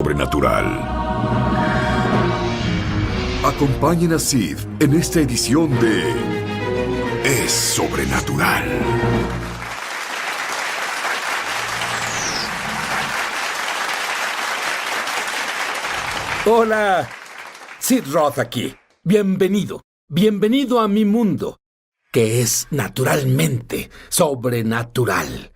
Sobrenatural. Acompañen a Sid en esta edición de Es Sobrenatural. Hola, Sid Roth aquí. Bienvenido. Bienvenido a mi mundo, que es naturalmente sobrenatural.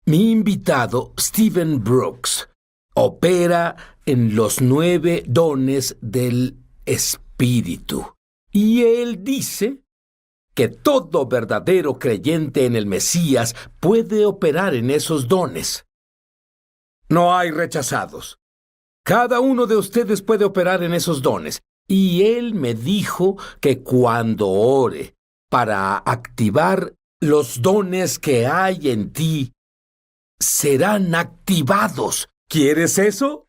Mi invitado, Steven Brooks, opera en los 9 dones del Espíritu. Y él dice que todo verdadero creyente en el Mesías puede operar en esos dones. No hay rechazados. Cada uno de ustedes puede operar en esos dones. Y él me dijo que cuando ore para activar los dones que hay en ti, serán activados. ¿Quieres eso?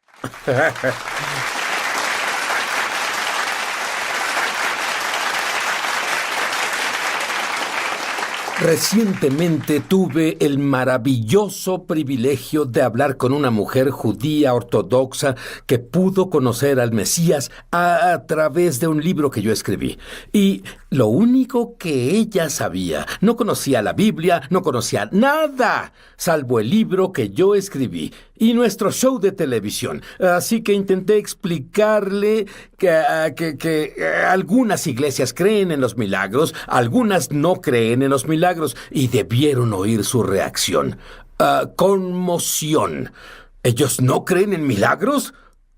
Recientemente tuve el maravilloso privilegio de hablar con una mujer judía ortodoxa que pudo conocer al Mesías a través de un libro que yo escribí. Y lo único que ella sabía, no conocía la Biblia, no conocía nada, salvo el libro que yo escribí y nuestro show de televisión. Así que intenté explicarle que algunas iglesias creen en los milagros, algunas no creen en los milagros, y debieron oír su reacción. Conmoción. ¿Ellos no creen en milagros?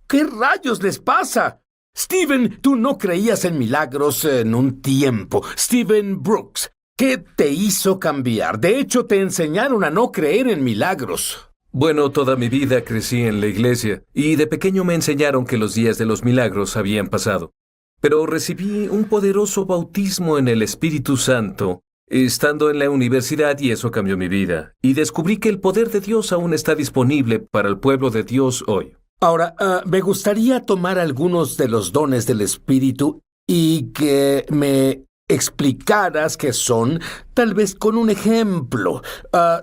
¿Qué rayos les pasa? Steven, tú no creías en milagros en un tiempo. Steven Brooks, ¿qué te hizo cambiar? De hecho, te enseñaron a no creer en milagros. Bueno, toda mi vida crecí en la iglesia, y de pequeño me enseñaron que los días de los milagros habían pasado. Pero recibí un poderoso bautismo en el Espíritu Santo, estando en la universidad, y eso cambió mi vida. Y descubrí que el poder de Dios aún está disponible para el pueblo de Dios hoy. Ahora, me gustaría tomar algunos de los dones del Espíritu y que me explicaras qué son, tal vez con un ejemplo.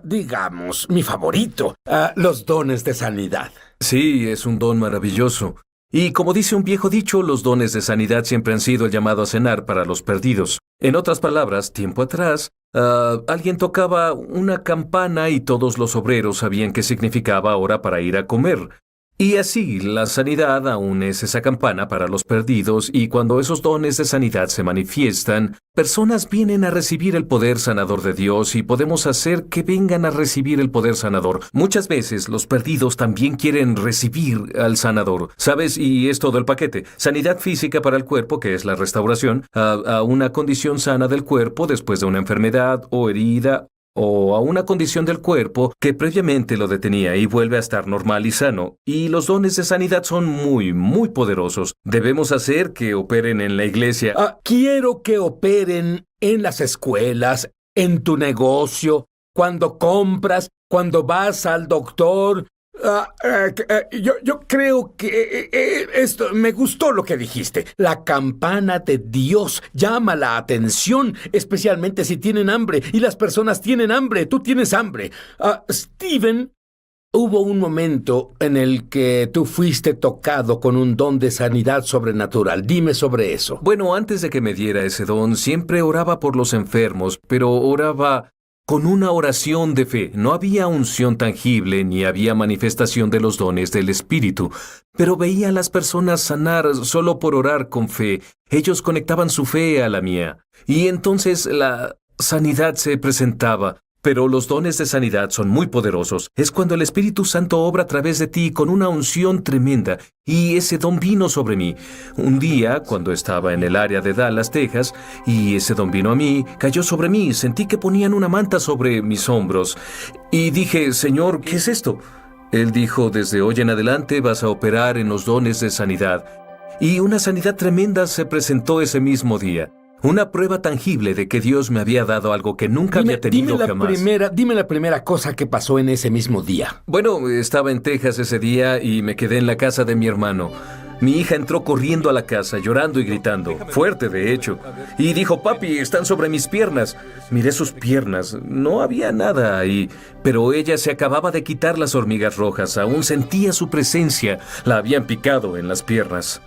Digamos, mi favorito, los dones de sanidad. Sí, es un don maravilloso. Y como dice un viejo dicho, los dones de sanidad siempre han sido el llamado a cenar para los perdidos. En otras palabras, tiempo atrás, alguien tocaba una campana y todos los obreros sabían qué significaba hora para ir a comer. Y así, la sanidad aún es esa campana para los perdidos, y cuando esos dones de sanidad se manifiestan, personas vienen a recibir el poder sanador de Dios y podemos hacer que vengan a recibir el poder sanador. Muchas veces los perdidos también quieren recibir al sanador, ¿sabes? Y es todo el paquete. Sanidad física para el cuerpo, que es la restauración, a una condición sana del cuerpo después de una enfermedad o herida, o a una condición del cuerpo que previamente lo detenía y vuelve a estar normal y sano. Y los dones de sanidad son muy, muy poderosos. Debemos hacer que operen en la iglesia. Quiero que operen en las escuelas, en tu negocio, cuando compras, cuando vas al doctor. Yo creo que esto me gustó lo que dijiste. La campana de Dios llama la atención, especialmente si tienen hambre. Y las personas tienen hambre. Tú tienes hambre. Steven, hubo un momento en el que tú fuiste tocado con un don de sanidad sobrenatural. Dime sobre eso. Bueno, antes de que me diera ese don, siempre oraba por los enfermos, pero oraba con una oración de fe. No había unción tangible ni había manifestación de los dones del Espíritu, pero veía a las personas sanar solo por orar con fe. Ellos conectaban su fe a la mía, y entonces la sanidad se presentaba. Pero los dones de sanidad son muy poderosos. Es cuando el Espíritu Santo obra a través de ti con una unción tremenda, y ese don vino sobre mí. Un día, cuando estaba en el área de Dallas, Texas, y ese don vino a mí, cayó sobre mí, sentí que ponían una manta sobre mis hombros, y dije, Señor, ¿qué es esto? Él dijo, desde hoy en adelante vas a operar en los dones de sanidad. Y una sanidad tremenda se presentó ese mismo día. Una prueba tangible de que Dios me había dado algo que nunca había tenido jamás. Dime la primera cosa que pasó en ese mismo día. Bueno, estaba en Texas ese día y me quedé en la casa de mi hermano. Mi hija entró corriendo a la casa, llorando y gritando, fuerte de hecho, y dijo, papi, están sobre mis piernas. Miré sus piernas, no había nada ahí, pero ella se acababa de quitar las hormigas rojas, aún sentía su presencia, la habían picado en las piernas.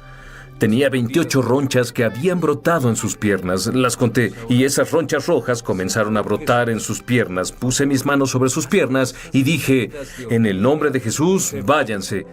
Tenía 28 ronchas que habían brotado en sus piernas. Las conté y esas ronchas rojas comenzaron a brotar en sus piernas. Puse mis manos sobre sus piernas y dije, en el nombre de Jesús, váyanse.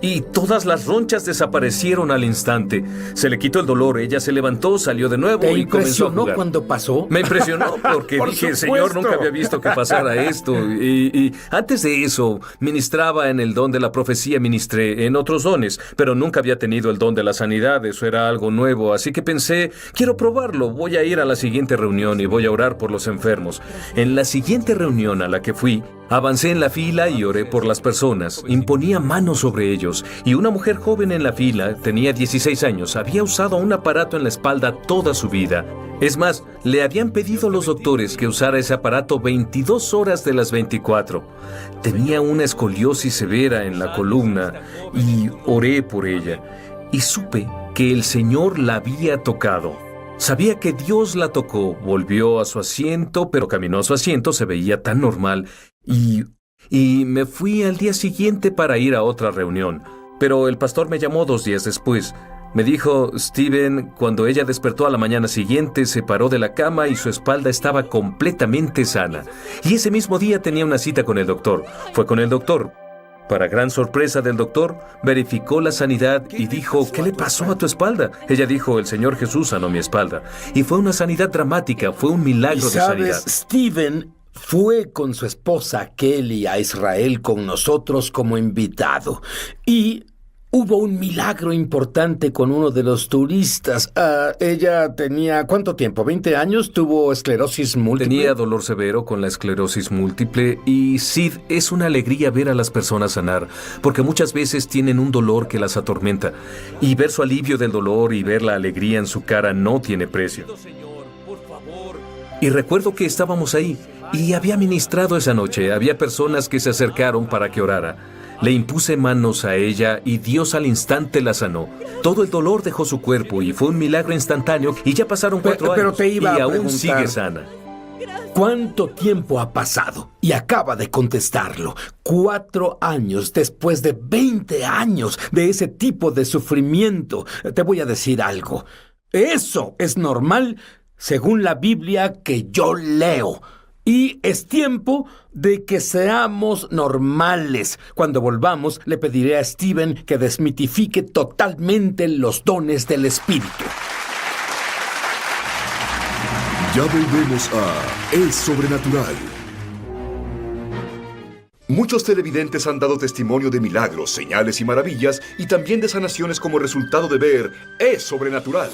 Y todas las ronchas desaparecieron al instante. Se le quitó el dolor, ella se levantó, salió de nuevo y comenzó a jugar. ¿Cuándo pasó? Me impresionó porque Por dije, supuesto. Señor, nunca había visto que pasara esto. Y antes de eso, ministraba en el don de la profecía, ministré en otros dones, pero nunca había tenido el don de la sanidad, eso era algo nuevo. Así que pensé, quiero probarlo, voy a ir a la siguiente reunión y voy a orar por los enfermos. En la siguiente reunión a la que fui, avancé en la fila y oré por las personas. Imponía manos sobre ellos. Y una mujer joven en la fila, tenía 16 años, había usado un aparato en la espalda toda su vida. Es más, le habían pedido a los doctores que usara ese aparato 22 horas de las 24. Tenía una escoliosis severa en la columna y oré por ella. Y supe que el Señor la había tocado. Sabía que Dios la tocó, volvió a su asiento, pero caminó a su asiento, se veía tan normal. Y me fui al día siguiente para ir a otra reunión. Pero el pastor me llamó 2 días después. Me dijo, Steven, cuando ella despertó a la mañana siguiente, se paró de la cama y su espalda estaba completamente sana. Y ese mismo día tenía una cita con el doctor. Fue con el doctor. Para gran sorpresa del doctor, verificó la sanidad y dijo, ¿qué le pasó a tu espalda? Ella dijo, el Señor Jesús sanó mi espalda. Y fue una sanidad dramática, fue un milagro de sanidad. Steven fue con su esposa Kelly a Israel con nosotros como invitado. Y hubo un milagro importante con uno de los turistas. Ella tenía, ¿cuánto tiempo? ¿20 años? ¿Tuvo esclerosis múltiple? Tenía dolor severo con la esclerosis múltiple y Sid, es una alegría ver a las personas sanar, porque muchas veces tienen un dolor que las atormenta. Y ver su alivio del dolor y ver la alegría en su cara no tiene precio. Y recuerdo que estábamos ahí y había ministrado esa noche. Había personas que se acercaron para que orara. Le impuse manos a ella y Dios al instante la sanó. Todo el dolor dejó su cuerpo y fue un milagro instantáneo y ya pasaron 4 pero años te iba y a aún preguntar, sigue sana. ¿cuánto tiempo ha pasado? Y acaba de contestarlo. 4 años después de 20 años de ese tipo de sufrimiento. Te voy a decir algo. Eso es normal según la Biblia que yo leo. Y es tiempo de que seamos normales. Cuando volvamos, le pediré a Steven que desmitifique totalmente los dones del Espíritu. Ya volvemos a Es Sobrenatural. Muchos televidentes han dado testimonio de milagros, señales y maravillas, y también de sanaciones como resultado de ver Es Sobrenatural.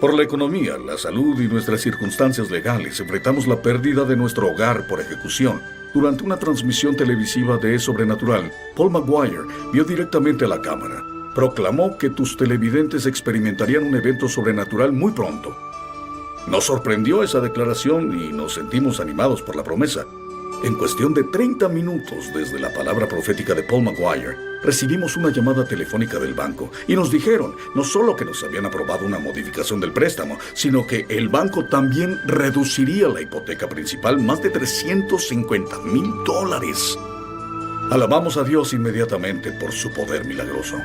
Por la economía, la salud y nuestras circunstancias legales, enfrentamos la pérdida de nuestro hogar por ejecución. Durante una transmisión televisiva de Es Sobrenatural, Paul Maguire vio directamente a la cámara. Proclamó que tus televidentes experimentarían un evento sobrenatural muy pronto. Nos sorprendió esa declaración y nos sentimos animados por la promesa. En cuestión de 30 minutos desde la palabra profética de Paul Maguire, recibimos una llamada telefónica del banco y nos dijeron no solo que nos habían aprobado una modificación del préstamo, sino que el banco también reduciría la hipoteca principal más de $350,000. Alabamos a Dios inmediatamente por su poder milagroso.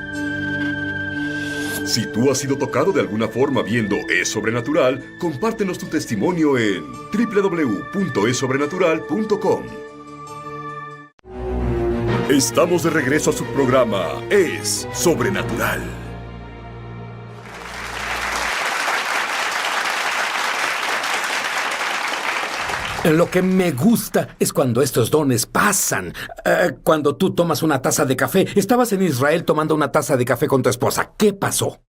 Si tú has sido tocado de alguna forma viendo Es Sobrenatural, compártenos tu testimonio en www.esobrenatural.com. Estamos de regreso a su programa Es Sobrenatural. Lo que me gusta es cuando estos dones pasan. Cuando tú tomas una taza de café. Estabas en Israel tomando una taza de café con tu esposa. ¿Qué pasó?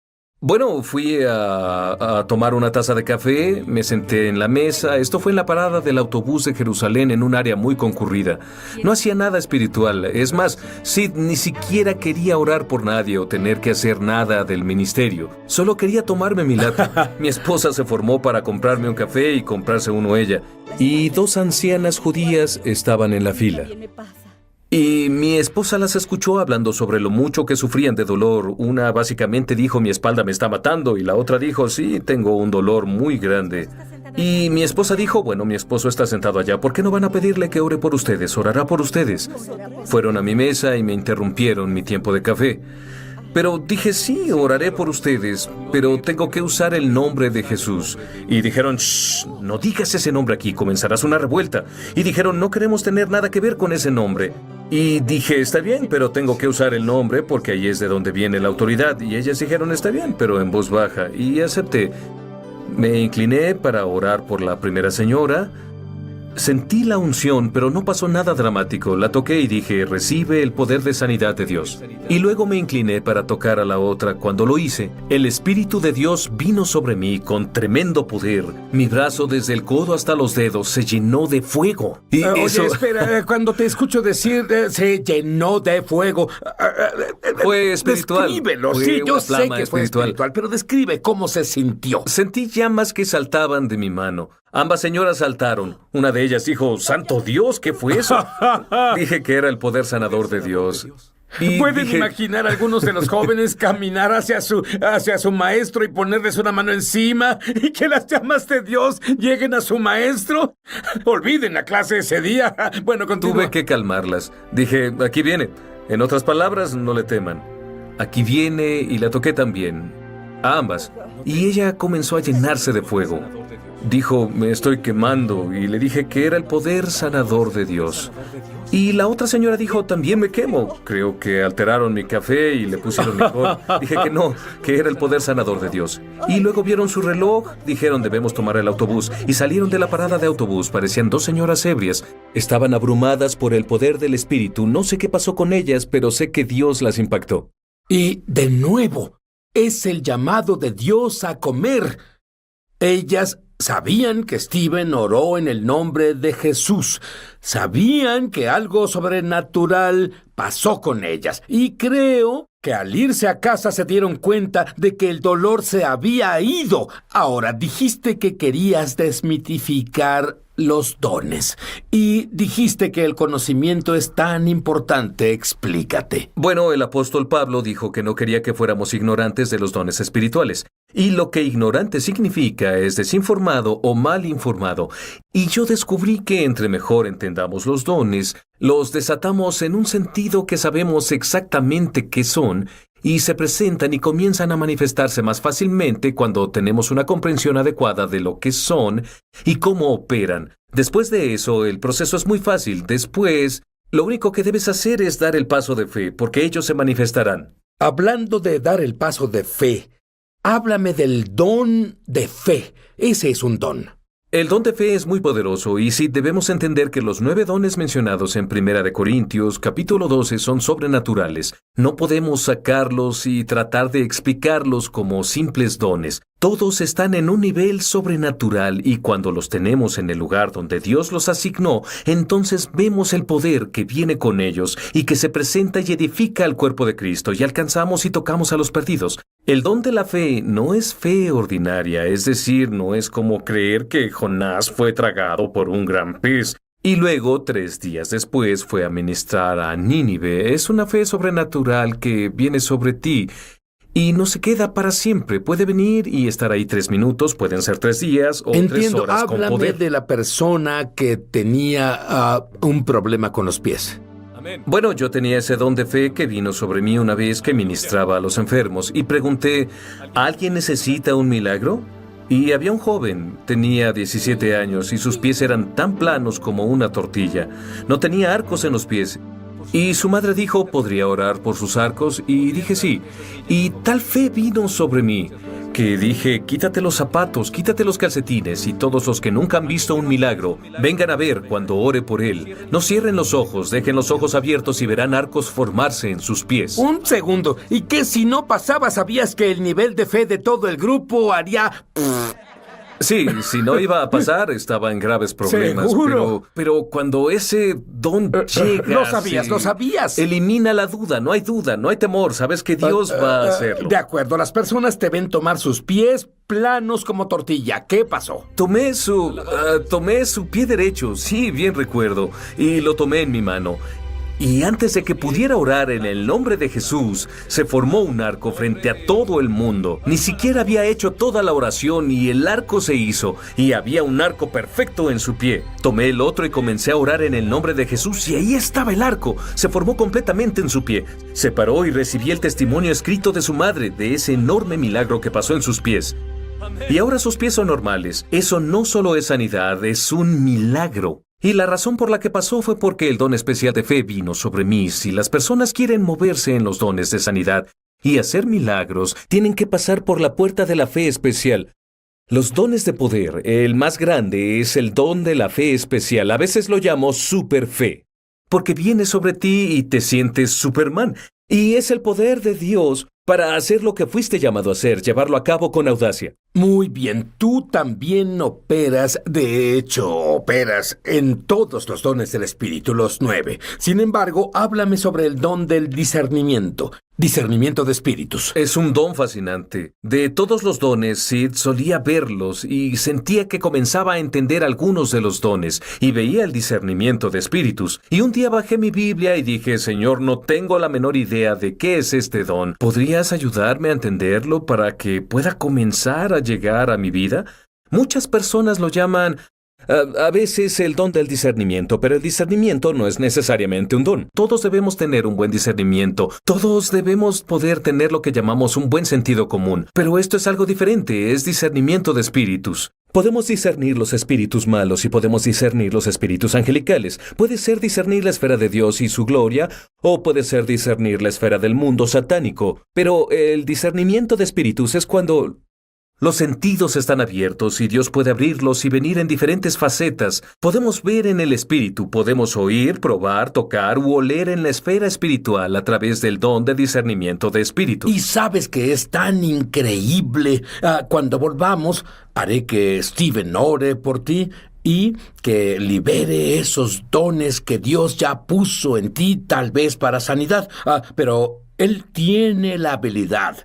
Bueno, fui a tomar una taza de café, me senté en la mesa. Esto fue en la parada del autobús de Jerusalén, en un área muy concurrida. No hacía nada espiritual. Es más, Sid ni siquiera quería orar por nadie o tener que hacer nada del ministerio. Solo quería tomarme mi latte. Mi esposa se formó para comprarme un café y comprarse uno ella. Y 2 ancianas judías estaban en la fila. Y mi esposa las escuchó hablando sobre lo mucho que sufrían de dolor. Una básicamente dijo, mi espalda me está matando, y la otra dijo, sí, tengo un dolor muy grande. Y mi esposa dijo, bueno, mi esposo está sentado allá, ¿por qué no van a pedirle que ore por ustedes? Orará por ustedes. Fueron a mi mesa y me interrumpieron mi tiempo de café. Pero dije, sí, oraré por ustedes, pero tengo que usar el nombre de Jesús. Y dijeron, shh, no digas ese nombre aquí, comenzarás una revuelta. Y dijeron, no queremos tener nada que ver con ese nombre. Y dije, está bien, pero tengo que usar el nombre porque ahí es de donde viene la autoridad. Y ellas dijeron, está bien, pero en voz baja. Y acepté. Me incliné para orar por la primera señora. Sentí la unción, pero no pasó nada dramático. La toqué y dije, recibe el poder de sanidad de Dios. Y luego me incliné para tocar a la otra. Cuando lo hice, el Espíritu de Dios vino sobre mí con tremendo poder. Mi brazo desde el codo hasta los dedos se llenó de fuego. Y eso... Oye, espera, cuando te escucho decir se llenó de fuego... fue espiritual. Descríbelo, Fue sí, yo una sé flama que fue espiritual, pero describe cómo se sintió. Sentí llamas que saltaban de mi mano. Ambas señoras saltaron. Una de ellas dijo, ¡Santo Dios! ¿Qué fue eso? Dije que era el poder sanador de Dios. Y ¿Pueden dije, imaginar a algunos de los jóvenes caminar hacia su maestro y ponerles una mano encima y que las llamas de Dios lleguen a su maestro? Olviden la clase ese día. Bueno, continúa. tuve que calmarlas. Dije, aquí viene. En otras palabras, no le teman. Aquí viene, y la toqué también. A ambas. Y ella comenzó a llenarse de fuego. Dijo, me estoy quemando, y le dije que era el poder sanador de Dios. Y la otra señora dijo, también me quemo. Creo que alteraron mi café y le pusieron licor. Dije que no, que era el poder sanador de Dios. Y luego vieron su reloj, dijeron, debemos tomar el autobús. Y salieron de la parada de autobús, parecían dos señoras ebrias. Estaban abrumadas por el poder del Espíritu. No sé qué pasó con ellas, pero sé que Dios las impactó. Y de nuevo, es el llamado de Dios a comer. Ellas sabían que Stephen oró en el nombre de Jesús. Sabían que algo sobrenatural pasó con ellas. Y creo que al irse a casa se dieron cuenta de que el dolor se había ido. Ahora, dijiste que querías desmitificar los dones. Y dijiste que el conocimiento es tan importante. Explícate. Bueno, el apóstol Pablo dijo que no quería que fuéramos ignorantes de los dones espirituales. Y lo que ignorante significa es desinformado o mal informado. Y yo descubrí que entre mejor entendamos los dones, los desatamos en un sentido que sabemos exactamente qué son, y se presentan y comienzan a manifestarse más fácilmente cuando tenemos una comprensión adecuada de lo que son y cómo operan. Después de eso, el proceso es muy fácil. Después, lo único que debes hacer es dar el paso de fe, porque ellos se manifestarán. Hablando de dar el paso de fe, háblame del don de fe. Ese es un don. El don de fe es muy poderoso, y sí debemos entender que los 9 dones mencionados en 1 Corintios, capítulo 12, son sobrenaturales. No podemos sacarlos y tratar de explicarlos como simples dones. Todos están en un nivel sobrenatural, y cuando los tenemos en el lugar donde Dios los asignó, entonces vemos el poder que viene con ellos y que se presenta y edifica al cuerpo de Cristo, y alcanzamos y tocamos a los perdidos. El don de la fe no es fe ordinaria, es decir, no es como creer que Jonás fue tragado por un gran pez y luego 3 días después fue a ministrar a Nínive. Es una fe sobrenatural que viene sobre ti y no se queda para siempre. Puede venir y estar ahí 3 minutos, pueden ser 3 días o 3 horas con Háblame poder. de la persona que tenía un problema con los pies. Bueno, yo tenía ese don de fe que vino sobre mí una vez que ministraba a los enfermos y pregunté, ¿alguien necesita un milagro? Y había un joven, tenía 17 años y sus pies eran tan planos como una tortilla. No tenía arcos en los pies. Y su madre dijo, ¿podría orar por sus arcos? Y dije sí. Y tal fe vino sobre mí que dije, quítate los zapatos, quítate los calcetines, y todos los que nunca han visto un milagro, vengan a ver cuando ore por él. No cierren los ojos, dejen los ojos abiertos y verán arcos formarse en sus pies. Un segundo. ¿Y qué si no pasaba? ¿Sabías que el nivel de fe de todo el grupo haría... Sí, si no iba a pasar, estaba en graves problemas. ¿Seguro? Pero cuando ese don llega... Lo sabías. Elimina la duda, no hay temor, sabes que Dios va a hacerlo. De acuerdo, las personas te ven tomar sus pies planos como tortilla. ¿Qué pasó? Tomé su pie derecho, sí, bien recuerdo, y lo tomé en mi mano. Y antes de que pudiera orar en el nombre de Jesús, se formó un arco frente a todo el mundo. Ni siquiera había hecho toda la oración y el arco se hizo, y había un arco perfecto en su pie. Tomé el otro y comencé a orar en el nombre de Jesús, y ahí estaba el arco. Se formó completamente en su pie. Se paró y recibí el testimonio escrito de su madre de ese enorme milagro que pasó en sus pies. Y ahora sus pies son normales. Eso no solo es sanidad, es un milagro. Y la razón por la que pasó fue porque el don especial de fe vino sobre mí. Si las personas quieren moverse en los dones de sanidad y hacer milagros, tienen que pasar por la puerta de la fe especial. Los dones de poder, el más grande es el don de la fe especial. A veces lo llamo superfe, porque viene sobre ti y te sientes Superman. Y es el poder de Dios para hacer lo que fuiste llamado a hacer, llevarlo a cabo con audacia. Muy bien, tú también operas, de hecho, operas en todos los dones del Espíritu, los 9. Sin embargo, háblame sobre el don del discernimiento de espíritus. Es un don fascinante. De todos los dones, Sid solía verlos y sentía que comenzaba a entender algunos de los dones y veía el discernimiento de espíritus. Y un día bajé mi Biblia y dije, Señor, no tengo la menor idea de qué es este don. ¿Podrías ayudarme a entenderlo para que pueda comenzar a llegar a mi vida? Muchas personas lo llaman a veces el don del discernimiento, pero el discernimiento no es necesariamente un don. Todos debemos tener un buen discernimiento. Todos debemos poder tener lo que llamamos un buen sentido común. Pero esto es algo diferente, es discernimiento de espíritus. Podemos discernir los espíritus malos y podemos discernir los espíritus angelicales. Puede ser discernir la esfera de Dios y su gloria, o puede ser discernir la esfera del mundo satánico. Pero el discernimiento de espíritus es cuando los sentidos están abiertos y Dios puede abrirlos y venir en diferentes facetas. Podemos ver en el espíritu, podemos oír, probar, tocar u oler en la esfera espiritual a través del don de discernimiento de espíritus. Y sabes que es tan increíble. Cuando volvamos, haré que Steven ore por ti y que libere esos dones que Dios ya puso en ti, tal vez para sanidad. Pero él tiene la habilidad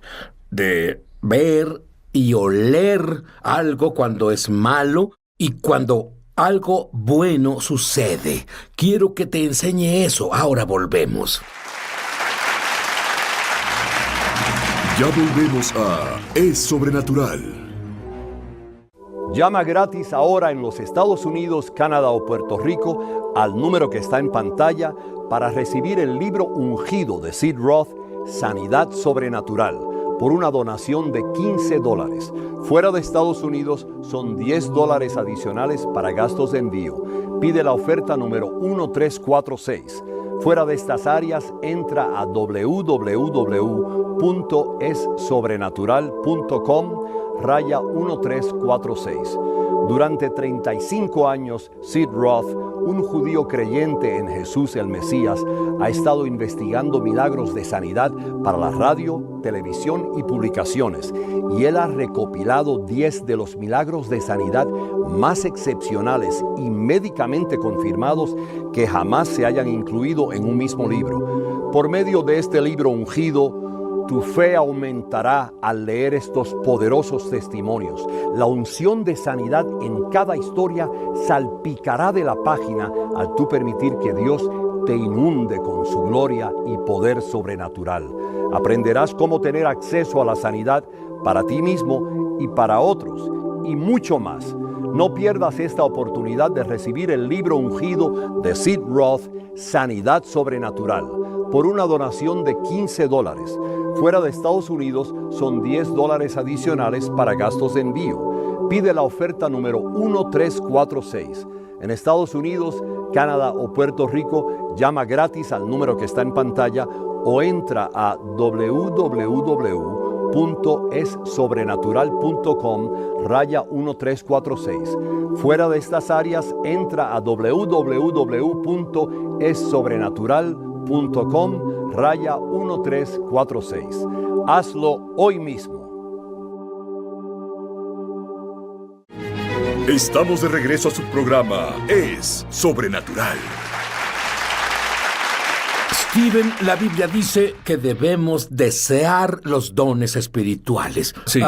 de ver y oler algo cuando es malo y cuando algo bueno sucede. Quiero que te enseñe eso. Ahora volvemos. Ya volvemos a Es Sobrenatural. Llama gratis ahora en los Estados Unidos, Canadá o Puerto Rico al número que está en pantalla para recibir el libro ungido de Sid Roth, Sanidad Sobrenatural, por una donación de $15. Fuera de Estados Unidos son $10 adicionales para gastos de envío. Pide la oferta número 1346. Fuera de estas áreas, entra a www.essobrenatural.com/1346. Durante 35 años, Sid Roth, un judío creyente en Jesús el Mesías, ha estado investigando milagros de sanidad para la radio, televisión y publicaciones, y él ha recopilado 10 de los milagros de sanidad más excepcionales y médicamente confirmados que jamás se hayan incluido en un mismo libro. Por medio de este libro ungido, tu fe aumentará al leer estos poderosos testimonios. La unción de sanidad en cada historia salpicará de la página al tú permitir que Dios te inunde con su gloria y poder sobrenatural. Aprenderás cómo tener acceso a la sanidad para ti mismo y para otros, y mucho más. No pierdas esta oportunidad de recibir el libro ungido de Sid Roth, Sanidad Sobrenatural, por una donación de $15. Fuera de Estados Unidos son $10 adicionales para gastos de envío. Pide la oferta número 1346. En Estados Unidos, Canadá o Puerto Rico, llama gratis al número que está en pantalla o entra a www.essobrenatural.com/1346. Fuera de estas áreas, entra a www.essobrenatural.com/1346. Hazlo hoy mismo. Estamos de regreso a su programa Es Sobrenatural. Steven, la Biblia dice que debemos desear los dones espirituales. Sí.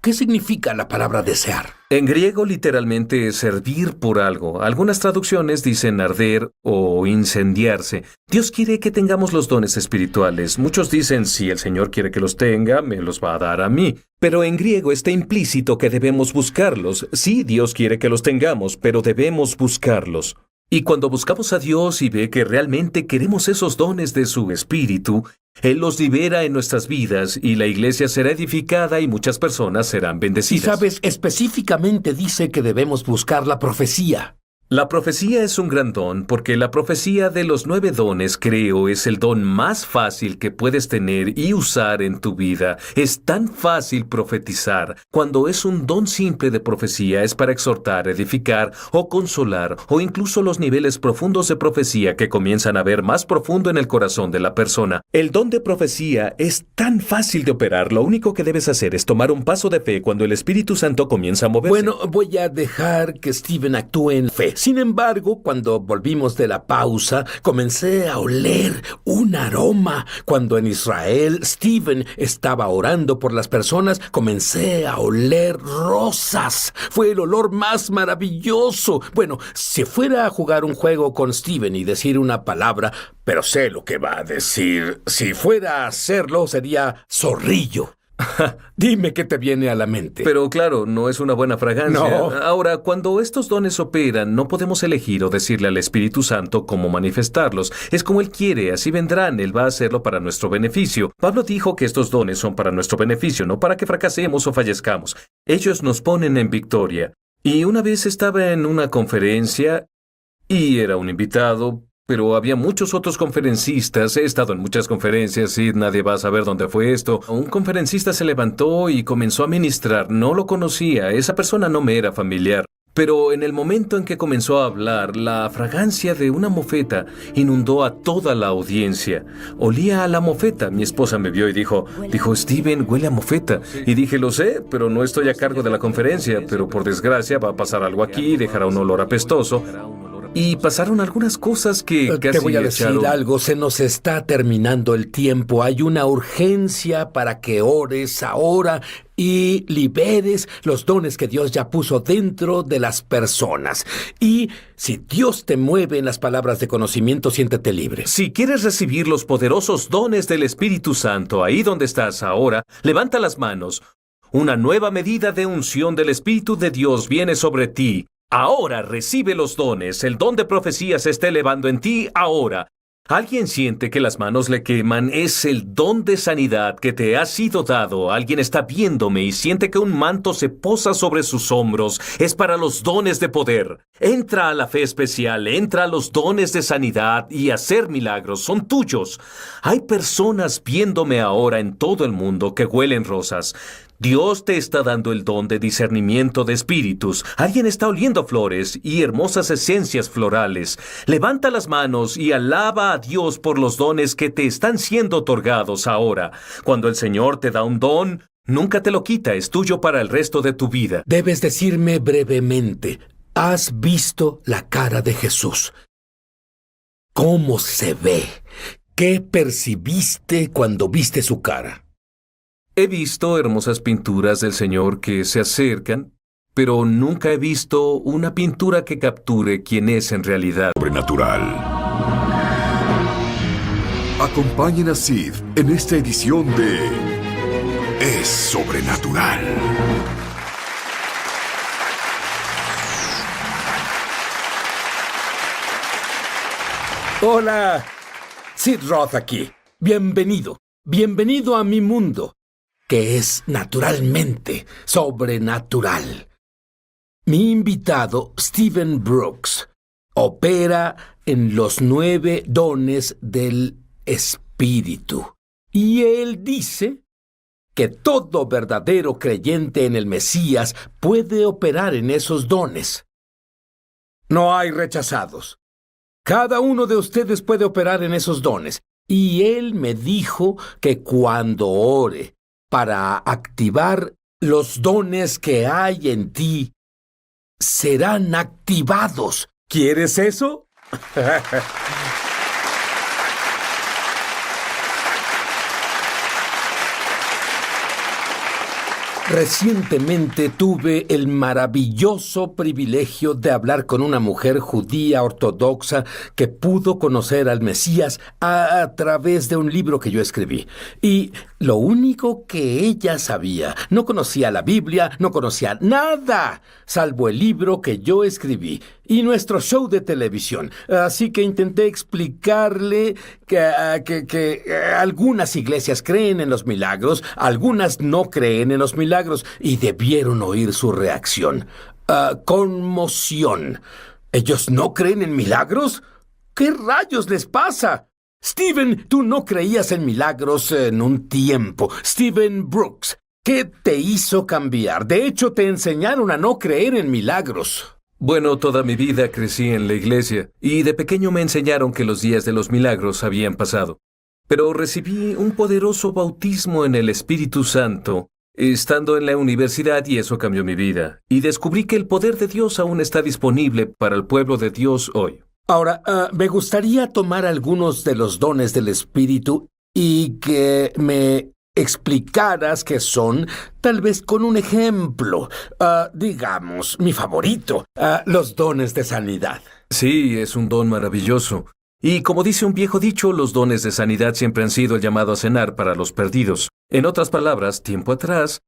¿Qué significa la palabra desear? En griego literalmente es servir por algo. Algunas traducciones dicen arder o incendiarse. Dios quiere que tengamos los dones espirituales. Muchos dicen, si el Señor quiere que los tenga, me los va a dar a mí. Pero en griego está implícito que debemos buscarlos. Sí, Dios quiere que los tengamos, pero debemos buscarlos. Y cuando buscamos a Dios y ve que realmente queremos esos dones de su Espíritu, Él los libera en nuestras vidas y la iglesia será edificada y muchas personas serán Y bendecidas. sabes, específicamente dice que debemos buscar la profecía. La profecía es un gran don porque la profecía de los 9 dones, creo, es el don más fácil que puedes tener y usar en tu vida. Es tan fácil profetizar. Cuando es un don simple de profecía es para exhortar, edificar o consolar o incluso los niveles profundos de profecía que comienzan a ver más profundo en el corazón de la persona. El don de profecía es tan fácil de operar. Lo único que debes hacer es tomar un paso de fe cuando el Espíritu Santo comienza a moverse. Bueno, voy a dejar que Stephen actúe en fe. Sin embargo, cuando volvimos de la pausa, comencé a oler un aroma. Cuando en Israel Stephen estaba orando por las personas, comencé a oler rosas. Fue el olor más maravilloso. Bueno, si fuera a jugar un juego con Stephen y decir una palabra, pero sé lo que va a decir. Si fuera a hacerlo, sería zorrillo. Dime qué te viene a la mente. Pero claro, no es una buena fragancia. No. Ahora, cuando estos dones operan, no podemos elegir o decirle al Espíritu Santo cómo manifestarlos. Es como Él quiere, así vendrán. Él va a hacerlo para nuestro beneficio. Pablo dijo que estos dones son para nuestro beneficio, no para que fracasemos o fallezcamos. Ellos nos ponen en victoria. Y una vez estaba en una conferencia y era un invitado, pero había muchos otros conferencistas. He estado en muchas conferencias y nadie va a saber dónde fue esto. Un conferencista se levantó y comenzó a ministrar. No lo conocía, esa persona no me era familiar. Pero en el momento en que comenzó a hablar, la fragancia de una mofeta inundó a toda la audiencia. Olía a la mofeta. Mi esposa me vio y dijo, Steven, huele a mofeta. Y dije, lo sé, pero no estoy a cargo de la conferencia. Pero por desgracia va a pasar algo aquí y dejará un olor apestoso. Y pasaron algunas cosas que casi Te voy a decir echaron- algo, se nos está terminando el tiempo. Hay una urgencia para que ores ahora y liberes los dones que Dios ya puso dentro de las personas. Y si Dios te mueve en las palabras de conocimiento, siéntete libre. Si quieres recibir los poderosos dones del Espíritu Santo ahí donde estás ahora, levanta las manos. Una nueva medida de unción del Espíritu de Dios viene sobre ti. Ahora recibe los dones. El don de profecía se está elevando en ti ahora. ¿Alguien siente que las manos le queman? Es el don de sanidad que te ha sido dado. Alguien está viéndome y siente que un manto se posa sobre sus hombros. Es para los dones de poder. Entra a la fe especial, entra a los dones de sanidad y hacer milagros. Son tuyos. Hay personas viéndome ahora en todo el mundo que huelen rosas. Dios te está dando el don de discernimiento de espíritus. Alguien está oliendo flores y hermosas esencias florales. Levanta las manos y alaba a Dios por los dones que te están siendo otorgados ahora. Cuando el Señor te da un don, nunca te lo quita, es tuyo para el resto de tu vida. Debes decirme brevemente, ¿has visto la cara de Jesús? ¿Cómo se ve? ¿Qué percibiste cuando viste su cara? He visto hermosas pinturas del Señor que se acercan, pero nunca he visto una pintura que capture quién es en realidad. Sobrenatural. Acompañen a Sid en esta edición de Es Sobrenatural. Hola, Sid Roth aquí. Bienvenido. Bienvenido a mi mundo, que es naturalmente sobrenatural. Mi invitado, Stephen Brooks, opera en los 9 dones del Espíritu. Y él dice que todo verdadero creyente en el Mesías puede operar en esos dones. No hay rechazados. Cada uno de ustedes puede operar en esos dones. Y él me dijo que cuando ore para activar los dones que hay en ti, serán activados. ¿Quieres eso? Recientemente tuve el maravilloso privilegio de hablar con una mujer judía ortodoxa que pudo conocer al Mesías a través de un libro que yo escribí. Y lo único que ella sabía, no conocía la Biblia, no conocía nada, salvo el libro que yo escribí y nuestro show de televisión. Así que intenté explicarle que algunas iglesias creen en los milagros, algunas no creen en los milagros, y debieron oír su reacción. Conmoción. ¿Ellos no creen en milagros? ¿Qué rayos les pasa? Steven, tú no creías en milagros en un tiempo. Steven Brooks, ¿qué te hizo cambiar? De hecho, te enseñaron a no creer en milagros. Bueno, toda mi vida crecí en la iglesia y de pequeño me enseñaron que los días de los milagros habían pasado. Pero recibí un poderoso bautismo en el Espíritu Santo estando en la universidad y eso cambió mi vida. Y descubrí que el poder de Dios aún está disponible para el pueblo de Dios hoy. Ahora, me gustaría tomar algunos de los dones del Espíritu y que me explicaras qué son, tal vez con un ejemplo. Digamos, mi favorito, los dones de sanidad. Sí, es un don maravilloso. Y como dice un viejo dicho, los dones de sanidad siempre han sido el llamado a cenar para los perdidos. En otras palabras, tiempo atrás,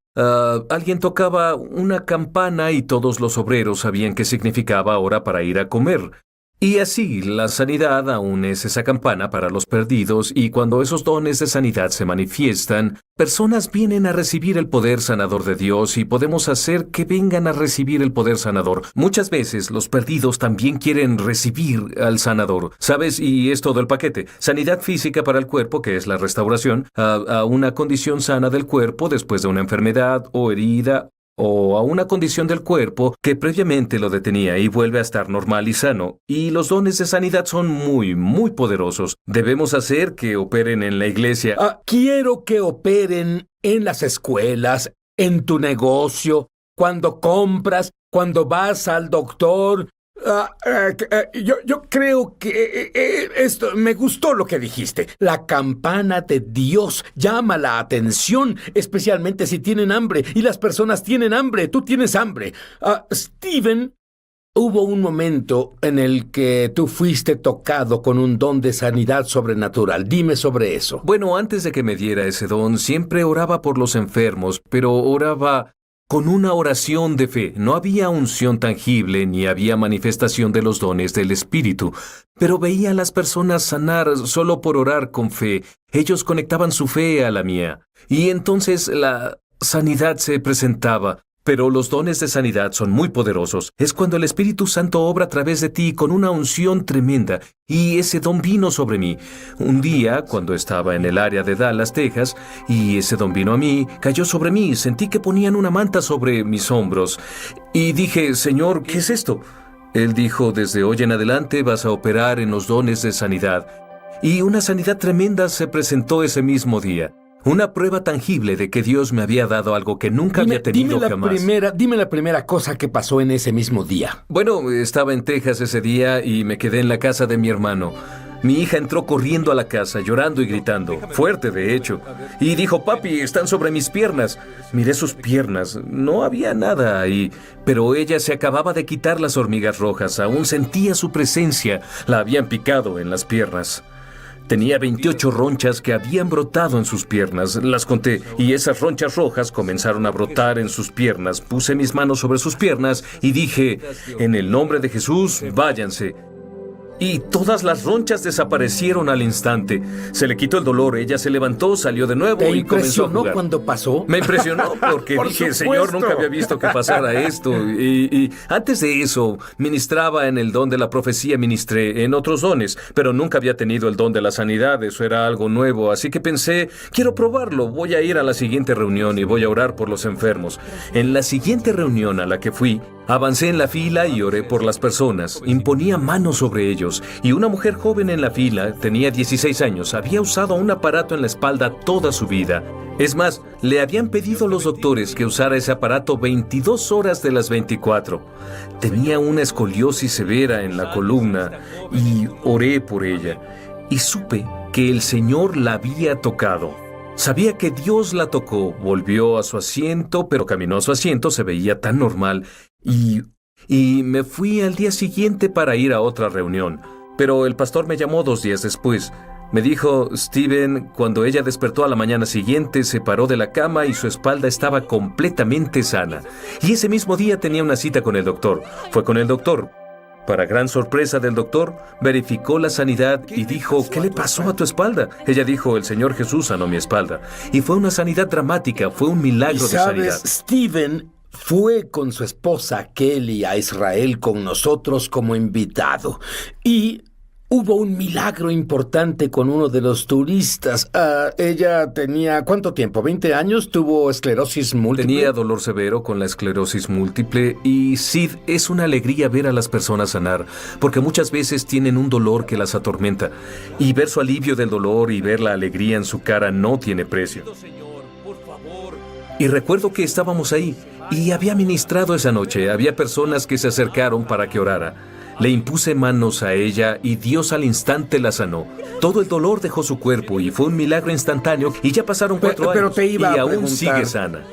alguien tocaba una campana y todos los obreros sabían qué significaba hora para ir a comer. Y así, la sanidad aún es esa campana para los perdidos, y cuando esos dones de sanidad se manifiestan, personas vienen a recibir el poder sanador de Dios y podemos hacer que vengan a recibir el poder sanador. Muchas veces los perdidos también quieren recibir al sanador, ¿sabes? Y es todo el paquete. Sanidad física para el cuerpo, que es la restauración, a una condición sana del cuerpo después de una enfermedad o herida, o a una condición del cuerpo que previamente lo detenía y vuelve a estar normal y sano. Y los dones de sanidad son muy, muy poderosos. Debemos hacer que operen en la iglesia. Quiero que operen en las escuelas, en tu negocio, cuando compras, cuando vas al doctor. Yo creo que esto me gustó lo que dijiste. La campana de Dios llama la atención, especialmente si tienen hambre. Y las personas tienen hambre. Tú tienes hambre. Steven, hubo un momento en el que tú fuiste tocado con un don de sanidad sobrenatural. Dime sobre eso. Bueno, antes de que me diera ese don, siempre oraba por los enfermos, pero oraba con una oración de fe. No había unción tangible ni había manifestación de los dones del Espíritu, pero veía a las personas sanar solo por orar con fe. Ellos conectaban su fe a la mía, y entonces la sanidad se presentaba. Pero los dones de sanidad son muy poderosos. Es cuando el Espíritu Santo obra a través de ti con una unción tremenda, y ese don vino sobre mí. Un día, cuando estaba en el área de Dallas, Texas, y ese don vino a mí, cayó sobre mí, sentí que ponían una manta sobre mis hombros, y dije, Señor, ¿qué es esto? Él dijo, desde hoy en adelante vas a operar en los dones de sanidad. Y una sanidad tremenda se presentó ese mismo día. Una prueba tangible de que Dios me había dado algo que nunca había tenido jamás. Dime la primera cosa que pasó en ese mismo día. Bueno, estaba en Texas ese día y me quedé en la casa de mi hermano. Mi hija entró corriendo a la casa, llorando y gritando, fuerte de hecho, y dijo, papi, están sobre mis piernas. Miré sus piernas, no había nada ahí, pero ella se acababa de quitar las hormigas rojas, aún sentía su presencia, la habían picado en las piernas. Tenía 28 ronchas que habían brotado en sus piernas. Las conté y esas ronchas rojas comenzaron a brotar en sus piernas. Puse mis manos sobre sus piernas y dije, en el nombre de Jesús, váyanse. Y todas las ronchas desaparecieron al instante. Se le quitó el dolor, ella se levantó, salió de nuevo y comenzó a jugar. ¿Te impresionó cuando pasó? Me impresionó porque dije, Señor, nunca había visto que pasara esto. Y antes de eso, ministraba en el don de la profecía, ministré en otros dones, pero nunca había tenido el don de la sanidad, eso era algo nuevo. Así que pensé, quiero probarlo, voy a ir a la siguiente reunión y voy a orar por los enfermos. En la siguiente reunión a la que fui, avancé en la fila y oré por las personas. Imponía manos sobre ellos. Y una mujer joven en la fila, tenía 16 años, había usado un aparato en la espalda toda su vida. Es más, le habían pedido a los doctores que usara ese aparato 22 horas de las 24. Tenía una escoliosis severa en la columna y oré por ella. Y supe que el Señor la había tocado. Sabía que Dios la tocó, volvió a su asiento, pero caminó a su asiento, se veía tan normal, y me fui al día siguiente para ir a otra reunión. Pero el pastor me llamó 2 días después. Me dijo, Steven, cuando ella despertó a la mañana siguiente, se paró de la cama y su espalda estaba completamente sana. Y ese mismo día tenía una cita con el doctor. Fue con el doctor. Para gran sorpresa del doctor, verificó la sanidad y dijo, ¿qué le pasó a tu espalda? Ella dijo, el Señor Jesús sanó mi espalda. Y fue una sanidad dramática, fue un milagro de sanidad. Steven fue con su esposa Kelly a Israel con nosotros como invitado. Y hubo un milagro importante con uno de los turistas. Ella tenía, ¿cuánto tiempo? ¿20 años? ¿Tuvo esclerosis múltiple? Tenía dolor severo con la esclerosis múltiple y Sid, es una alegría ver a las personas sanar, porque muchas veces tienen un dolor que las atormenta. Y ver su alivio del dolor y ver la alegría en su cara no tiene precio. Y recuerdo que estábamos ahí y había ministrado esa noche. Había personas que se acercaron para que orara. Le impuse manos a ella y Dios al instante la sanó. Todo el dolor dejó su cuerpo y fue un milagro instantáneo y ya pasaron 4 pero años te iba y a aún preguntar, sigue sana.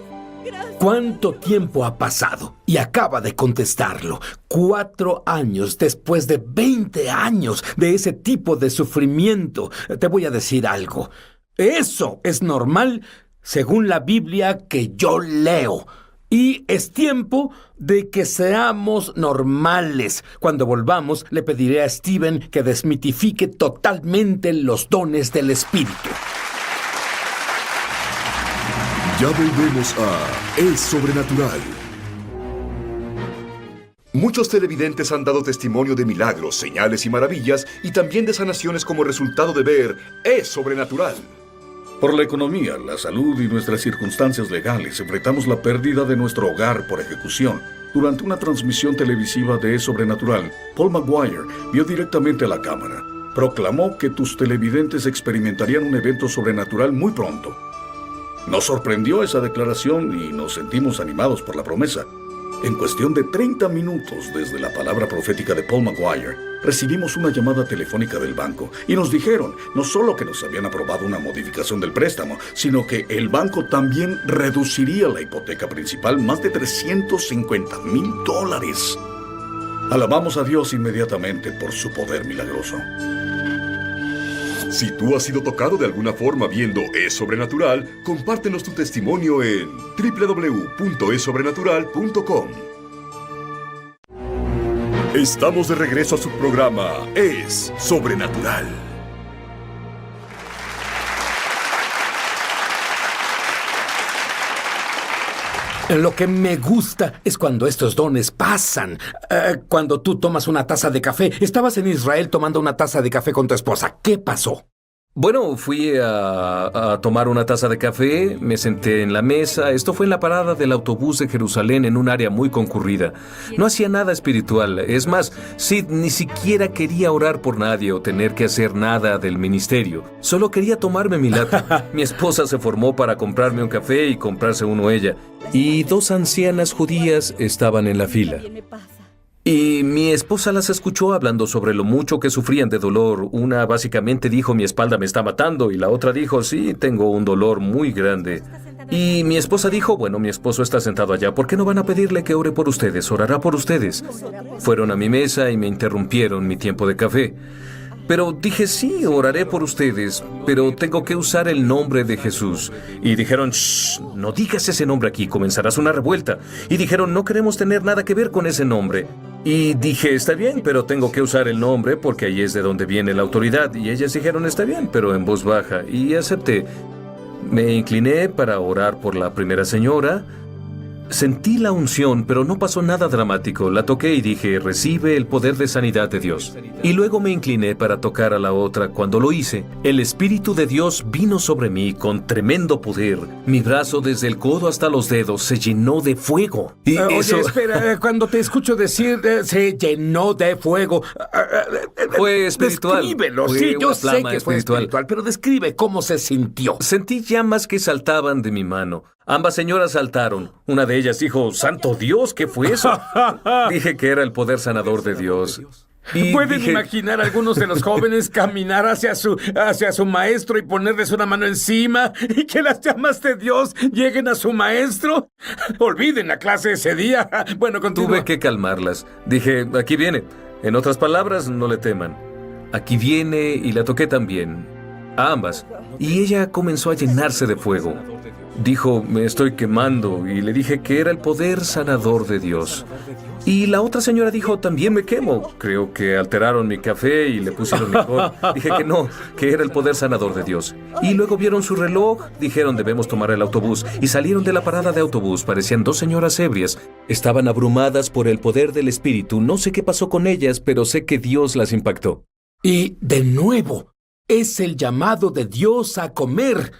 ¿cuánto tiempo ha pasado? Y acaba de contestarlo. 4 años después de 20 años de ese tipo de sufrimiento. Te voy a decir algo. Eso es normal según la Biblia que yo leo. Y es tiempo de que seamos normales. Cuando volvamos, le pediré a Steven que desmitifique totalmente los dones del Espíritu. Ya volvemos a Es Sobrenatural. Muchos televidentes han dado testimonio de milagros, señales y maravillas, y también de sanaciones como resultado de ver Es Sobrenatural. Por la economía, la salud y nuestras circunstancias legales, enfrentamos la pérdida de nuestro hogar por ejecución. Durante una transmisión televisiva de Es Sobrenatural, Paul Maguire vio directamente a la cámara. Proclamó que tus televidentes experimentarían un evento sobrenatural muy pronto. Nos sorprendió esa declaración y nos sentimos animados por la promesa. En cuestión de 30 minutos desde la palabra profética de Paul Maguire, recibimos una llamada telefónica del banco y nos dijeron no solo que nos habían aprobado una modificación del préstamo, sino que el banco también reduciría la hipoteca principal más de $350,000. Alabamos a Dios inmediatamente por su poder milagroso. Si tú has sido tocado de alguna forma viendo Es Sobrenatural, compártenos tu testimonio en www.esobrenatural.com. Estamos de regreso a su programa Es Sobrenatural. Lo que me gusta es cuando estos dones pasan. Cuando tú tomas una taza de café. Estabas en Israel tomando una taza de café con tu esposa. ¿Qué pasó? Bueno, fui a tomar una taza de café, me senté en la mesa. Esto fue en la parada del autobús de Jerusalén, en un área muy concurrida. No hacía nada espiritual. Es más, Sid ni siquiera quería orar por nadie o tener que hacer nada del ministerio. Solo quería tomarme mi latte. Mi esposa se formó para comprarme un café y comprarse uno ella. Y 2 ancianas judías estaban en la fila. Y mi esposa las escuchó hablando sobre lo mucho que sufrían de dolor. Una básicamente dijo, mi espalda me está matando, y la otra dijo, sí, tengo un dolor muy grande. Y mi esposa dijo, bueno, mi esposo está sentado allá, ¿por qué no van a pedirle que ore por ustedes? Orará por ustedes. Fueron a mi mesa y me interrumpieron mi tiempo de café. Pero dije, sí, oraré por ustedes, pero tengo que usar el nombre de Jesús. Y dijeron, shh, no digas ese nombre aquí, comenzarás una revuelta. Y dijeron, no queremos tener nada que ver con ese nombre. Y dije, está bien, pero tengo que usar el nombre porque ahí es de donde viene la autoridad. Y ellas dijeron, está bien, pero en voz baja. Y acepté. Me incliné para orar por la primera señora. Sentí la unción, pero no pasó nada dramático. La toqué y dije, recibe el poder de sanidad de Dios. Y luego me incliné para tocar a la otra. Cuando lo hice, el Espíritu de Dios vino sobre mí con tremendo poder. Mi brazo desde el codo hasta los dedos se llenó de fuego. Y eso... Oye, espera, cuando te escucho decir se llenó de fuego... fue espiritual. Descríbelo, Fue sí, yo una sé flama que fue espiritual, pero describe cómo se sintió. Sentí llamas que saltaban de mi mano. Ambas señoras saltaron. Una de ellas dijo, ¡Santo Dios! ¿Qué fue eso? Dije que era el poder sanador de Dios. Y ¿Pueden dije, imaginar a algunos de los jóvenes caminar hacia su maestro y ponerles una mano encima y que las llamas de Dios lleguen a su maestro? Olviden la clase ese día. Bueno, continúa. tuve que calmarlas. Dije, aquí viene. En otras palabras, no le teman. Aquí viene, y la toqué también. A ambas. Y ella comenzó a llenarse de fuego. Dijo, me estoy quemando, y le dije que era el poder sanador de Dios. Y la otra señora dijo, también me quemo. Creo que alteraron mi café y le pusieron licor. Dije que no, que era el poder sanador de Dios. Y luego vieron su reloj, dijeron, debemos tomar el autobús. Y salieron de la parada de autobús. Parecían dos señoras ebrias. Estaban abrumadas por el poder del Espíritu. No sé qué pasó con ellas, pero sé que Dios las impactó. Y de nuevo, es el llamado de Dios a comer.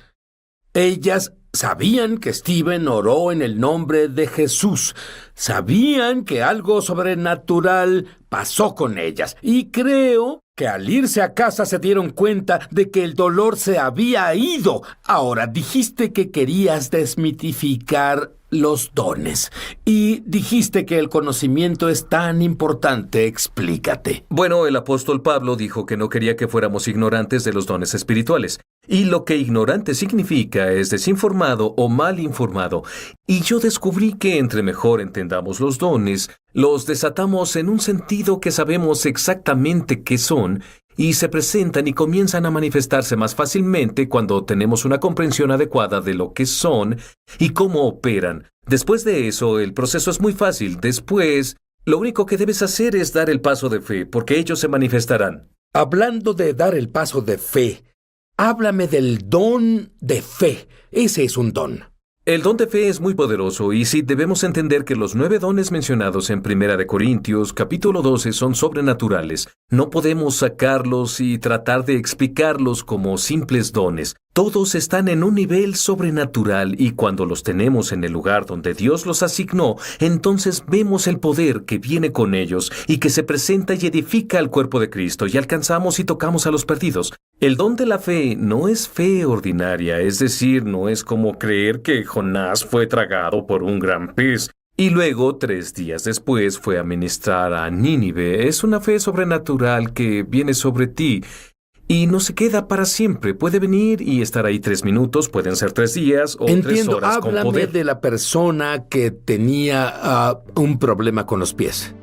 Ellas sabían que Stephen oró en el nombre de Jesús. Sabían que algo sobrenatural pasó con ellas. Y creo que al irse a casa se dieron cuenta de que el dolor se había ido. Ahora, dijiste que querías desmitificar los dones. Y dijiste que el conocimiento es tan importante. Explícate. Bueno, el apóstol Pablo dijo que no quería que fuéramos ignorantes de los dones espirituales. Y lo que ignorante significa es desinformado o mal informado. Y yo descubrí que entre mejor entendamos los dones, los desatamos en un sentido que sabemos exactamente qué son, y se presentan y comienzan a manifestarse más fácilmente cuando tenemos una comprensión adecuada de lo que son y cómo operan. Después de eso, el proceso es muy fácil. Después, lo único que debes hacer es dar el paso de fe, porque ellos se manifestarán. Hablando de dar el paso de fe, háblame del don de fe. Ese es un don. El don de fe es muy poderoso y sí debemos entender que los 9 dones mencionados en 1 Corintios capítulo 12 son sobrenaturales. No podemos sacarlos y tratar de explicarlos como simples dones. Todos están en un nivel sobrenatural y cuando los tenemos en el lugar donde Dios los asignó, entonces vemos el poder que viene con ellos y que se presenta y edifica al cuerpo de Cristo y alcanzamos y tocamos a los perdidos. El don de la fe no es fe ordinaria, es decir, no es como creer que Jonás fue tragado por un gran pez y luego 3 días después fue a ministrar a Nínive. Es una fe sobrenatural que viene sobre ti y no se queda para siempre. Puede venir y estar ahí 3 minutos, pueden ser 3 días o 3 horas con Háblame poder. de la persona que tenía un problema con los pies.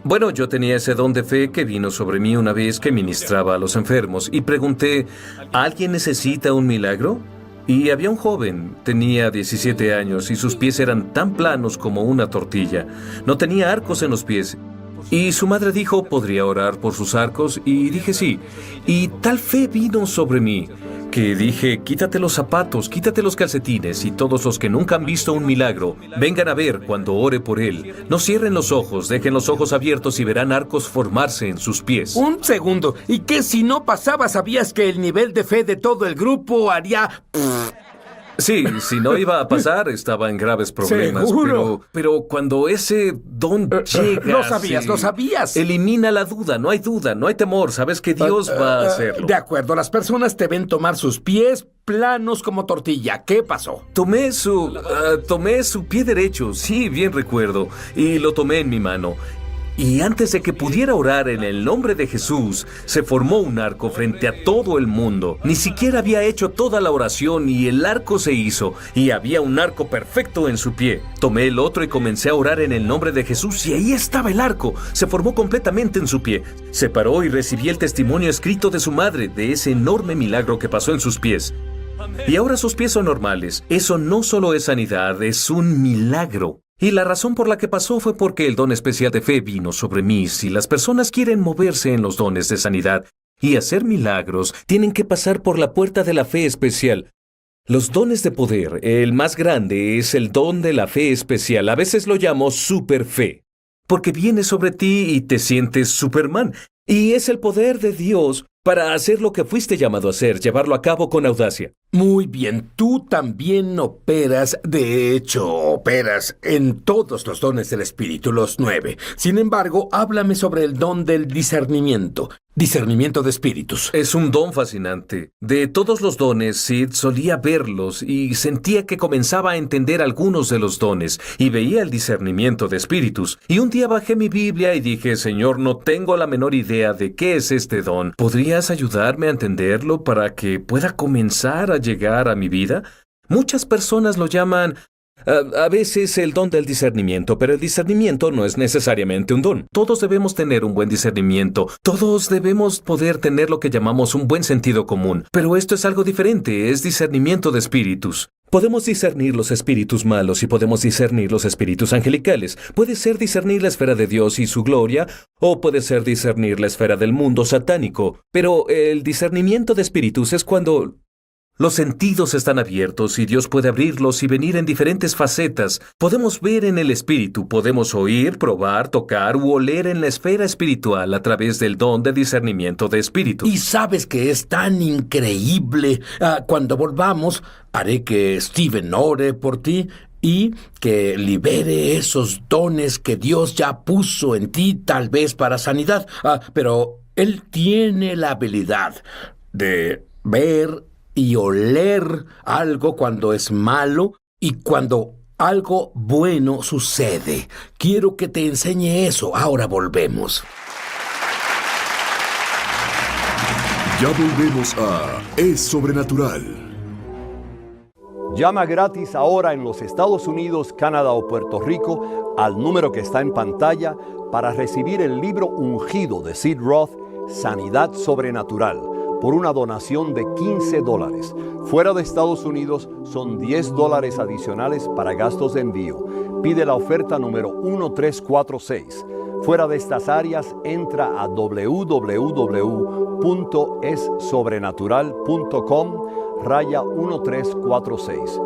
Bueno, yo tenía ese don de fe que vino sobre mí una vez que ministraba a los enfermos y pregunté, ¿alguien necesita un milagro? Y había un joven, tenía 17 años y sus pies eran tan planos como una tortilla. No tenía arcos en los pies. Y su madre dijo, ¿podría orar por sus arcos? Y dije sí. Y tal fe vino sobre mí, que dije, quítate los zapatos, quítate los calcetines, y todos los que nunca han visto un milagro, vengan a ver cuando ore por él. No cierren los ojos, dejen los ojos abiertos y verán arcos formarse en sus pies. Un segundo. ¿Y qué si no pasaba? ¿Sabías que el nivel de fe de todo el grupo haría... Sí, si no iba a pasar, estaba en graves problemas. ¿Seguro? Pero cuando ese don llega... Lo sabías. Elimina la duda, no hay temor, sabes que Dios va a hacerlo. De acuerdo, las personas te ven tomar sus pies planos como tortilla. ¿Qué pasó? Tomé su pie derecho, sí, bien recuerdo, y lo tomé en mi mano. Y antes de que pudiera orar en el nombre de Jesús, se formó un arco frente a todo el mundo. Ni siquiera había hecho toda la oración y el arco se hizo, y había un arco perfecto en su pie. Tomé el otro y comencé a orar en el nombre de Jesús y ahí estaba el arco. Se formó completamente en su pie. Se paró y recibí el testimonio escrito de su madre de ese enorme milagro que pasó en sus pies. Y ahora sus pies son normales. Eso no solo es sanidad, es un milagro. Y la razón por la que pasó fue porque el don especial de fe vino sobre mí. Si las personas quieren moverse en los dones de sanidad y hacer milagros, tienen que pasar por la puerta de la fe especial. Los dones de poder, el más grande es el don de la fe especial. A veces lo llamo superfe, porque viene sobre ti y te sientes Superman. Y es el poder de Dios para hacer lo que fuiste llamado a hacer, llevarlo a cabo con audacia. Muy bien, tú también operas, de hecho, operas en todos los dones del Espíritu, los 9. Sin embargo, háblame sobre el don del discernimiento de espíritus. Es un don fascinante. De todos los dones, Sid solía verlos y sentía que comenzaba a entender algunos de los dones y veía el discernimiento de espíritus. Y un día bajé mi Biblia y dije, Señor, no tengo la menor idea de qué es este don. ¿Podrías ayudarme a entenderlo para que pueda comenzar a llegar a mi vida? Muchas personas lo llaman a veces el don del discernimiento, pero el discernimiento no es necesariamente un don. Todos debemos tener un buen discernimiento. Todos debemos poder tener lo que llamamos un buen sentido común. Pero esto es algo diferente, es discernimiento de espíritus. Podemos discernir los espíritus malos y podemos discernir los espíritus angelicales. Puede ser discernir la esfera de Dios y su gloria, o puede ser discernir la esfera del mundo satánico. Pero el discernimiento de espíritus es cuando los sentidos están abiertos y Dios puede abrirlos y venir en diferentes facetas. Podemos ver en el espíritu, podemos oír, probar, tocar u oler en la esfera espiritual a través del don de discernimiento de espíritu. Y sabes que es tan increíble. Cuando volvamos, haré que Steven ore por ti y que libere esos dones que Dios ya puso en ti, tal vez para sanidad. Pero él tiene la habilidad de ver y oler algo cuando es malo y cuando algo bueno sucede. Quiero que te enseñe eso. Ahora volvemos. Ya volvemos a Es Sobrenatural. Llama gratis ahora en los Estados Unidos, Canadá o Puerto Rico al número que está en pantalla para recibir el libro ungido de Sid Roth, Sanidad Sobrenatural, por una donación de $15. Fuera de Estados Unidos son $10 adicionales para gastos de envío. Pide la oferta número 1346. Fuera de estas áreas, entra a www.essobrenatural.com/1346.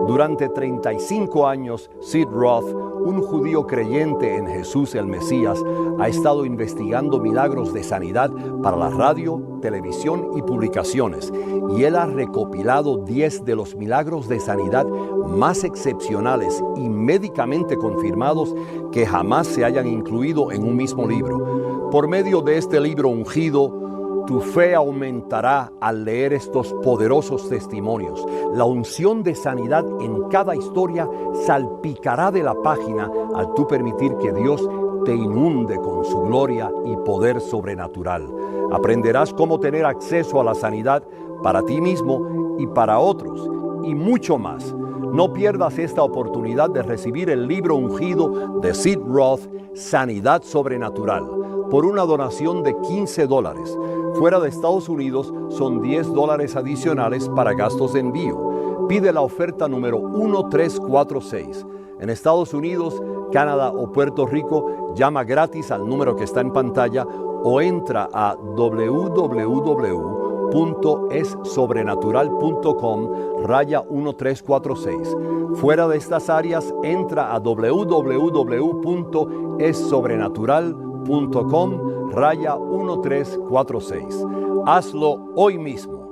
Durante 35 años, Sid Roth, un judío creyente en Jesús el Mesías, ha estado investigando milagros de sanidad para la radio, televisión y publicaciones, y él ha recopilado 10 de los milagros de sanidad más excepcionales y médicamente confirmados que jamás se hayan incluido en un mismo libro. Por medio de este libro ungido, tu fe aumentará al leer estos poderosos testimonios. La unción de sanidad en cada historia salpicará de la página al tú permitir que Dios te inunde con su gloria y poder sobrenatural. Aprenderás cómo tener acceso a la sanidad para ti mismo y para otros, y mucho más. No pierdas esta oportunidad de recibir el libro ungido de Sid Roth, Sanidad Sobrenatural, por una donación de $15. Fuera de Estados Unidos son $10 adicionales para gastos de envío. Pide la oferta número 1346. En Estados Unidos, Canadá o Puerto Rico, llama gratis al número que está en pantalla o entra a www.essobrenatural.com/1346. Fuera de estas áreas, entra a www.essobrenatural.com/1346. Hazlo hoy mismo.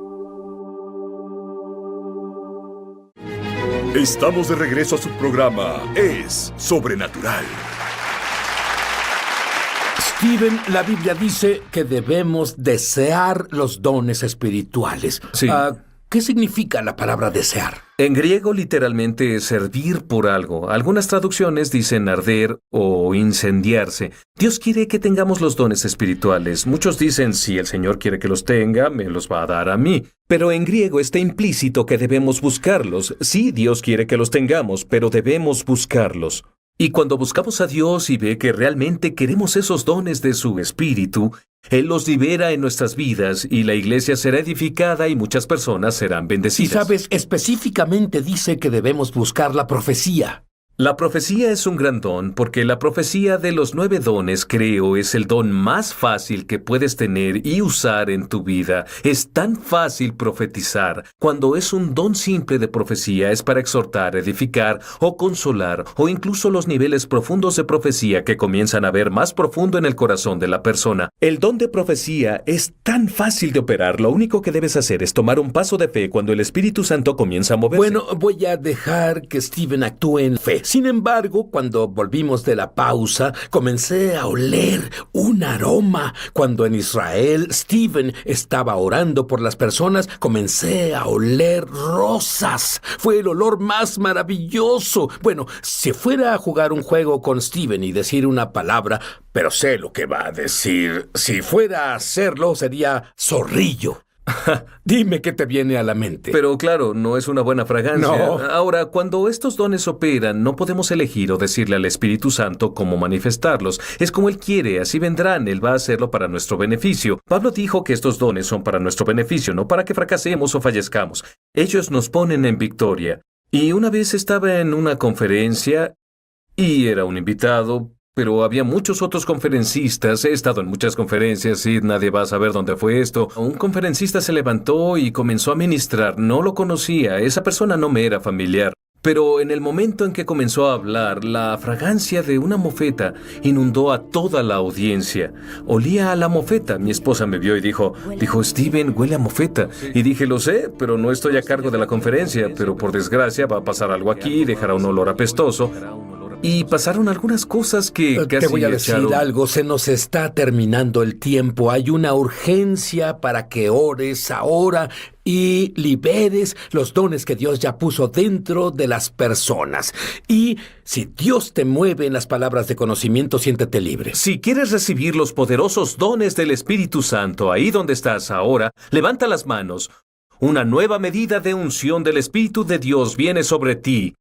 Estamos de regreso a su programa Es Sobrenatural. Steven, la Biblia dice que debemos desear los dones espirituales. Sí. ¿Qué significa la palabra desear? En griego literalmente es servir por algo. Algunas traducciones dicen arder o incendiarse. Dios quiere que tengamos los dones espirituales. Muchos dicen, si el Señor quiere que los tenga, me los va a dar a mí. Pero en griego está implícito que debemos buscarlos. Sí, Dios quiere que los tengamos, pero debemos buscarlos. Y cuando buscamos a Dios y ve que realmente queremos esos dones de su Espíritu, Él los libera en nuestras vidas y la iglesia será edificada y muchas personas serán Y bendecidas. sabes, específicamente dice que debemos buscar la profecía. La profecía es un gran don porque la profecía de los 9 dones, creo, es el don más fácil que puedes tener y usar en tu vida. Es tan fácil profetizar. Cuando es un don simple de profecía es para exhortar, edificar o consolar, o incluso los niveles profundos de profecía que comienzan a ver más profundo en el corazón de la persona. El don de profecía es tan fácil de operar. Lo único que debes hacer es tomar un paso de fe cuando el Espíritu Santo comienza a moverse. Bueno, voy a dejar que Stephen actúe en fe. Sin embargo, cuando volvimos de la pausa, comencé a oler un aroma. Cuando en Israel Stephen estaba orando por las personas, comencé a oler rosas. Fue el olor más maravilloso. Bueno, si fuera a jugar un juego con Stephen y decir una palabra, pero sé lo que va a decir. Si fuera a hacerlo, sería zorrillo. Dime qué te viene a la mente. Pero claro, no es una buena fragancia. No. Ahora, cuando estos dones operan, no podemos elegir o decirle al Espíritu Santo cómo manifestarlos. Es como Él quiere, así vendrán. Él va a hacerlo para nuestro beneficio. Pablo dijo que estos dones son para nuestro beneficio, no para que fracasemos o fallezcamos. Ellos nos ponen en victoria. Y una vez estaba en una conferencia y era un invitado, pero había muchos otros conferencistas. He estado en muchas conferencias y nadie va a saber dónde fue esto. Un conferencista se levantó y comenzó a ministrar. No lo conocía, esa persona no me era familiar. Pero en el momento en que comenzó a hablar, la fragancia de una mofeta inundó a toda la audiencia. Olía a la mofeta. Mi esposa me vio y dijo, Stephen, huele a mofeta. Y dije, lo sé, pero no estoy a cargo de la conferencia. Pero por desgracia va a pasar algo aquí, dejará un olor apestoso. Y pasaron algunas cosas que casi Te voy a decir echaron... algo, se nos está terminando el tiempo. Hay una urgencia para que ores ahora y liberes los dones que Dios ya puso dentro de las personas. Y si Dios te mueve en las palabras de conocimiento, siéntete libre. Si quieres recibir los poderosos dones del Espíritu Santo ahí donde estás ahora, levanta las manos. Una nueva medida de unción del Espíritu de Dios viene sobre ti.